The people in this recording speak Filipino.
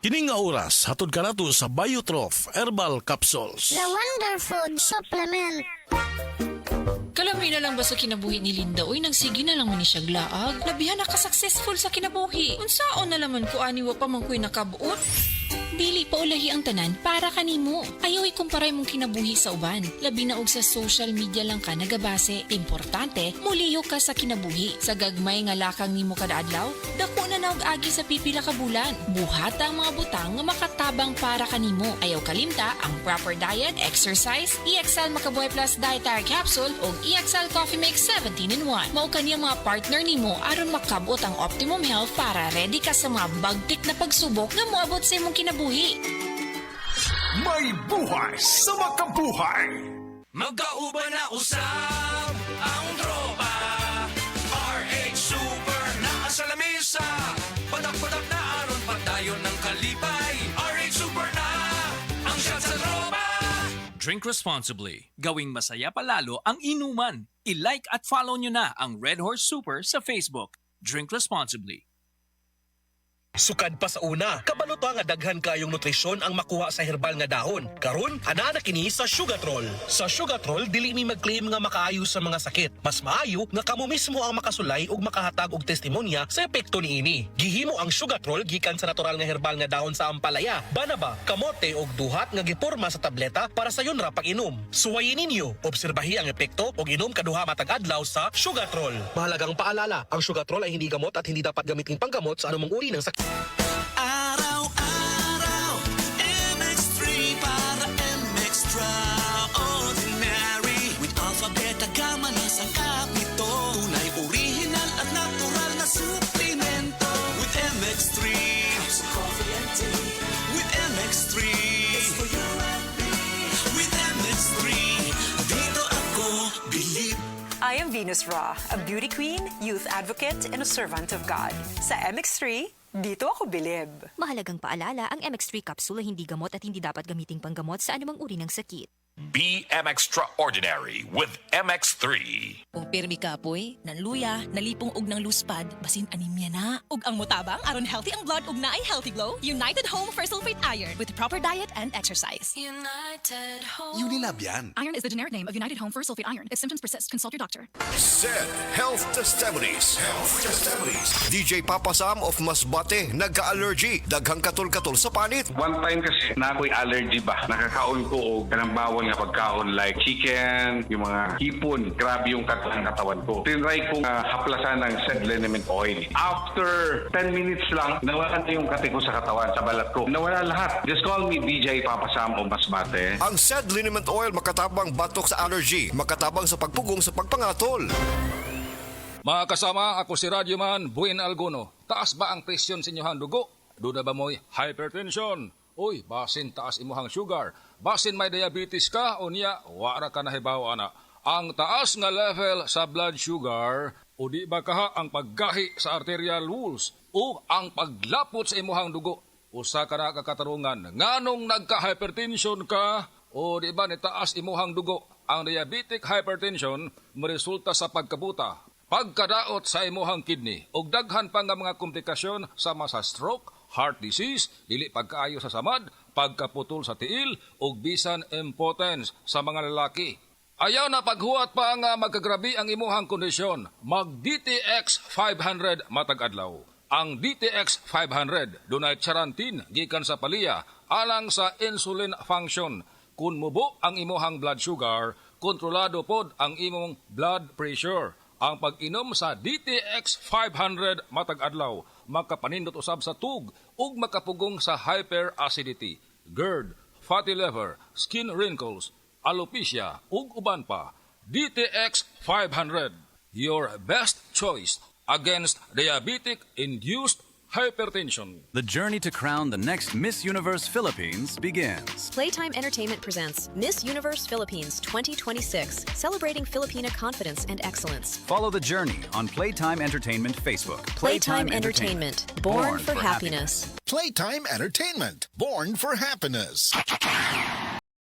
Kining nga oras, hatod ka na to sa Biotrof Herbal Capsules. The Wonder Food Supplement. Kalami na lang ba sa kinabuhi ni Linda? Uy, nagsige na lang man ni siya glaag. Labihan na ka-successful sa kinabuhi. Unsaon na laman ko aniwa pa man ko'y nakabuot. Dili pa ulahi ang tanan para kanimo. Ayaw ikumparay mong kinabuhi sa uban. Labi na og sa social media lang ka nagabase. Importante, muliyo ka sa kinabuhi. Sa gagmay nga lakang nimo kada adlaw, dako na naog agi sa pipila ka bulan. Buhata ang mga butang nga makatabang para kanimo. Ayaw kalimta ang proper diet, exercise, EXL Makabuhay Plus Dietary Capsule o EXL Coffee Mix 17-in-1. Mao kaniyang mga partner nimo aron makabot ang optimum health para ready ka sa mga bagtik na pagsubok nga moabot sa imong kinabuhi. May buhay sa makabuhay. Magkauban na usab ang tropa. RH Super na sa lamesa. Padak-padak na aron pagdayon ng kalipay. RH Super na ang shot sa tropa. Drink responsibly. Gawing masaya palalo ang inuman. I-like at follow nyo na ang Red Horse Super sa Facebook. Drink responsibly. Sukad pa sa una, kabalo to nga daghan kayong nutrisyon ang makuha sa herbal nga dahon. Karon, ana na kini sa Sugatrol. Sa Sugatrol, dili mi mag-claim nga makaayo sa mga sakit. Mas maayo nga kamo mismo ang makasulay ug makahatag og testimonya sa epekto niini. Gihimo ang Sugatrol gikan sa natural nga herbal nga dahon sa ampalaya, banaba, kamote ug duhat nga giporma sa tableta para sa yun ra pag-inom. Suwayin ninyo, obserbahi ang epekto ug inom kaduha matag adlaw sa Sugatrol. Mahalagang paalala, ang Sugatrol ay hindi gamot at hindi dapat gamitin panggamot sa anumang uri ng sakit. Araw-araw, MX3 para MX-Traordinary. With alpha, beta, gamma na sangkap nito. Tunay, original at natural na suplemento. With MX3, sa coffee and tea. With MX3, it's for you and me. With MX3, dito ako believe. I am Venus Ra, a beauty queen, youth advocate, and a servant of God. Sa MX3, dito ako bilib. Mahalagang paalala, ang MX3 capsule ay hindi gamot at hindi dapat gamiting panggamot sa anumang uri ng sakit. Be extraordinary with MX3. Kung pirmi ka poy, nanluya, nalipong og ng luspad, basin anemia na. Ug ang mutabang aron healthy ang blood ug naay healthy glow, United Home for Sulfate Iron with proper diet and exercise. United Home. Unilab yan. Iron is the generic name of United Home for Sulfate Iron. If symptoms persist, consult your doctor. Said Health Testimonies. DJ Papa Sam of Masbate, nagka-allergy. Daghang katol-katol sa panit. One time kasi na ako'y allergy ba, nakakaon ko o kanang bawal nga pagkaon like chicken, yung mga hipon, grabe yung katawan ko. Tinry kong haplasan ng said liniment oil. After 10 minutes lang, nawala na yung kati ko sa katawan, sa balat ko. Nawala lahat. Just call me DJ Papa Sam o Masbate. Ang said liniment oil makatabang batok sa allergy, makatabang sa pagpugong sa pagpangatol. Mga kasama, ako si Radyoman Buin Alguno. Taas ba ang presyon sa inyong dugo? Duda ba mo'y hypertension? Uy, basin taas imuhang sugar. Basin may diabetes ka o niya, wara ka na hibaw ana. Ang taas nga level sa blood sugar o di ba kaha ang paggahi sa arterial walls o ang paglapot sa imuhang dugo. Usa ka na kakatarungan, nganong nagka-hypertension ka o di ba ni taas imuhang dugo. Ang diabetic hypertension maresulta sa pagkabuta, pagkadaot sa imuhang kidney ug daghan pa nga mga komplikasyon sama sa stroke, heart disease, dili pagkaayo sa samad, pagkaputol sa tiil, ug bisan impotence sa mga lalaki. Ayaw na paghuwat pa nga magkagrabi ang imuhang kondisyon. Mag-DTX 500 matag adlaw. Ang DTX 500 dunay charantin gikan sa palya alang sa insulin function. Kung mubo ang imuhang blood sugar, kontrolado pod ang imong blood pressure. Ang pag-inom sa DTX 500 matag adlaw makapanindot usab sa tug ug makapugong sa hyperacidity, GERD, fatty liver, skin wrinkles, alopecia ug uban pa. DTX 500, your best choice against diabetic-induced hypertension. The journey to crown the next Miss Universe Philippines begins. Playtime Entertainment presents Miss Universe Philippines 2026, celebrating Filipina confidence and excellence. Follow the journey on Playtime Entertainment Facebook. Playtime Entertainment, born for happiness. Playtime Entertainment, born for happiness.